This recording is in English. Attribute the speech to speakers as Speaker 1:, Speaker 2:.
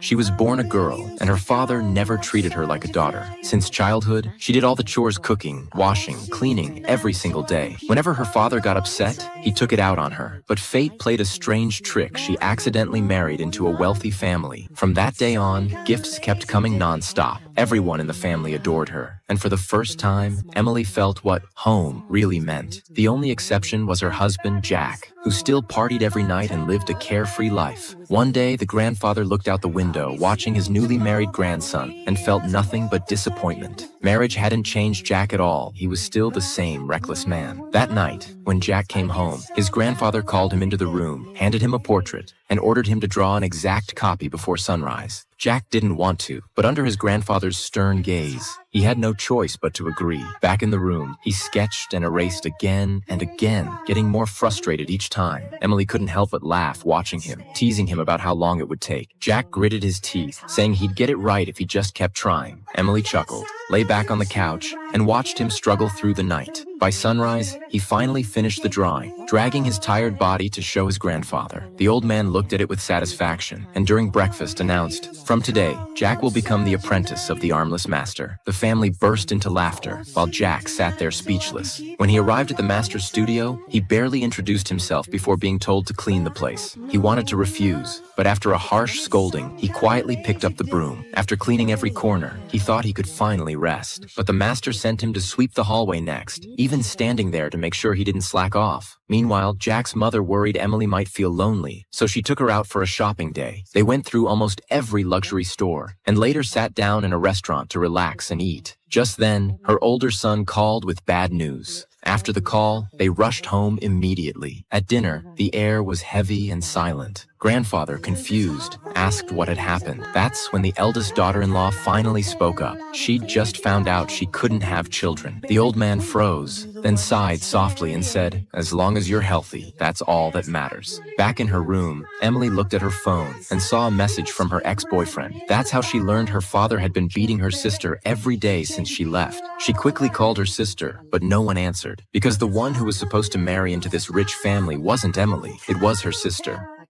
Speaker 1: She was born a girl, and her father never treated her like a daughter. Since childhood, she did all the chores, cooking, washing, cleaning, every single day. Whenever her father got upset, he took it out on her. But fate played a strange trick. She accidentally married into a wealthy family. From that day on, gifts kept coming non-stop. Everyone in the family adored her. And for the first time, Emily felt what home really meant. The only exception was her husband, Jack, who still partied every night and lived a carefree life. One day, the grandfather looked out the window, watching his newly married grandson, and felt nothing but disappointment. Marriage hadn't changed Jack at all. He was still the same reckless man. That night, when Jack came home, his grandfather called him into the room, handed him a portrait, and ordered him to draw an exact copy before sunrise. Jack didn't want to, but under his grandfather's stern gaze, he had no choice but to agree. Back in the room, he sketched and erased again and again, getting more frustrated each time. Emily couldn't help but laugh watching him, teasing him about how long it would take. Jack gritted his teeth, saying he'd get it right if he just kept trying. Emily chuckled, lay back on the couch, and watched him struggle through the night. By sunrise, he finally finished the drawing, dragging his tired body to show his grandfather. The old man looked at it with satisfaction, and during breakfast announced, "From today, Jack will become the apprentice of the armless master." The family burst into laughter, while Jack sat there speechless. When he arrived at the master's studio, he barely introduced himself before being told to clean the place. He wanted to refuse, but after a harsh scolding, he quietly picked up the broom. After cleaning every corner, he thought he could finally rest. But the master sent him to sweep the hallway next, even standing there to make sure he didn't slack off. Meanwhile, Jack's mother worried Emily might feel lonely, so she took her out for a shopping day. They went through almost every luxury store, and later sat down in a restaurant to relax and eat. Just then, her older son called with bad news. After the call, they rushed home immediately. At dinner, the air was heavy and silent. Grandfather, confused, asked what had happened. That's when the eldest daughter-in-law finally spoke up. She'd just found out she couldn't have children. The old man froze, then sighed softly and said, "As long as you're healthy, that's all that matters." Back in her room, Emily looked at her phone and saw a message from her ex-boyfriend. That's how she learned her father had been beating her sister every day since she left. She quickly called her sister, but no one answered, because the one who was supposed to marry into this rich family wasn't Emily, it was her sister.